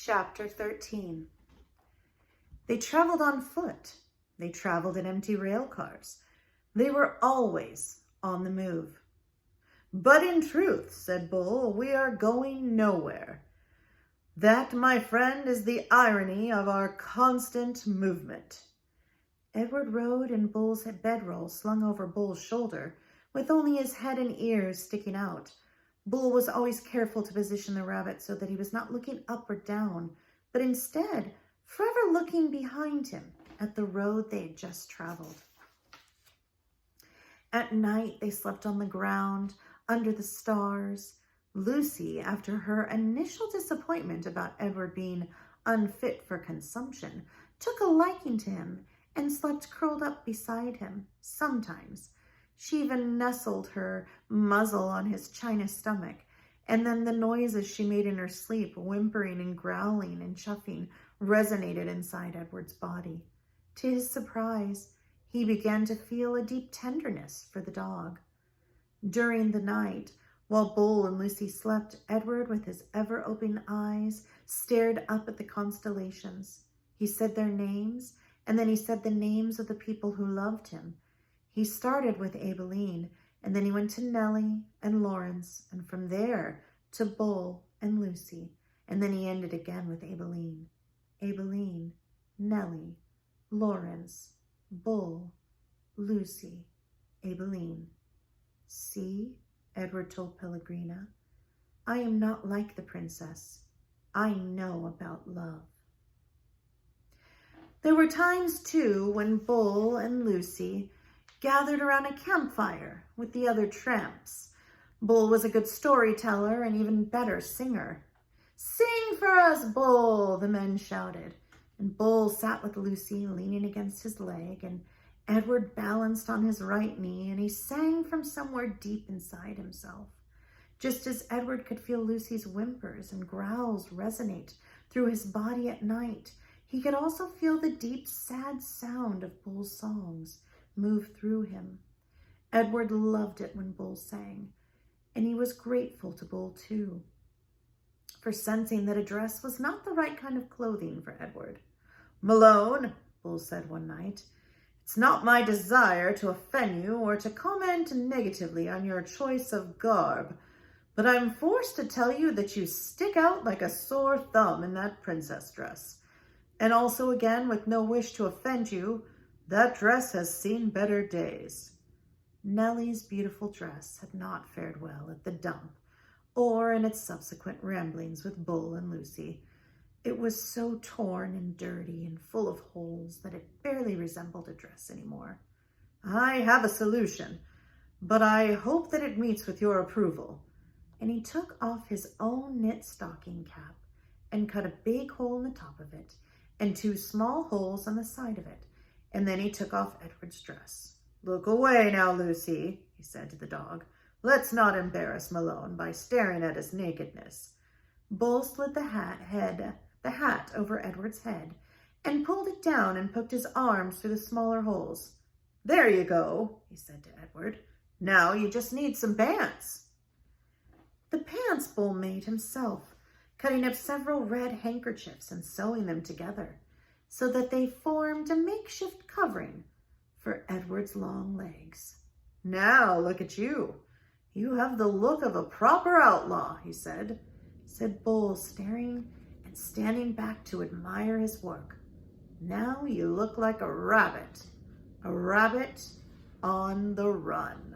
Chapter 13. They traveled on foot. They traveled in empty rail cars. They were always on the move. "But in truth," said Bull, "we are going nowhere. That, my friend, is the irony of our constant movement." Edward rode in Bull's bedroll slung over Bull's shoulder, with only his head and ears sticking out. Bull was always careful to position the rabbit so that he was not looking up or down, but instead forever looking behind him at the road they had just traveled. At night, they slept on the ground, under the stars. Lucy, after her initial disappointment about Edward being unfit for consumption, took a liking to him and slept curled up beside him. Sometimes she even nestled her muzzle on his china stomach, and then the noises she made in her sleep, whimpering and growling and chuffing, resonated inside Edward's body. To his surprise, he began to feel a deep tenderness for the dog. During the night, while Bull and Lucy slept, Edward, with his ever-open eyes, stared up at the constellations. He said their names, and then he said the names of the people who loved him. He started with Abilene, and then he went to Nellie and Lawrence, and from there to Bull and Lucy, and then he ended again with Abilene. Abilene, Nellie, Lawrence, Bull, Lucy, Abilene. "See," Edward told Pellegrina, "I am not like the princess. I know about love." There were times, too, when Bull and Lucy gathered around a campfire with the other tramps. Bull was a good storyteller and even better singer. "Sing for us, Bull," the men shouted. And Bull sat with Lucy leaning against his leg, and Edward balanced on his right knee, and he sang from somewhere deep inside himself. Just as Edward could feel Lucy's whimpers and growls resonate through his body at night, he could also feel the deep, sad sound of Bull's songs move through him. Edward loved it when Bull sang, and he was grateful to Bull too, for sensing that a dress was not the right kind of clothing for Edward. "Malone," Bull said one night, "it's not my desire to offend you or to comment negatively on your choice of garb, but I'm forced to tell you that you stick out like a sore thumb in that princess dress. And also, again, with no wish to offend you, that dress has seen better days." Nellie's beautiful dress had not fared well at the dump or in its subsequent ramblings with Bull and Lucy. It was so torn and dirty and full of holes that it barely resembled a dress anymore. "I have a solution, but I hope that it meets with your approval." And he took off his own knit stocking cap and cut a big hole in the top of it and two small holes on the side of it. And then he took off Edward's dress. "Look away now, Lucy," he said to the dog. "Let's not embarrass Malone by staring at his nakedness." Bull slid the hat over Edward's head and pulled it down and poked his arms through the smaller holes. "There you go," he said to Edward. "Now you just need some pants." The pants Bull made himself, cutting up several red handkerchiefs and sewing them together so that they formed a makeshift covering for Edward's long legs. "Now look at you. You have the look of a proper outlaw," said Bull, staring and standing back to admire his work. "Now you look like a rabbit on the run."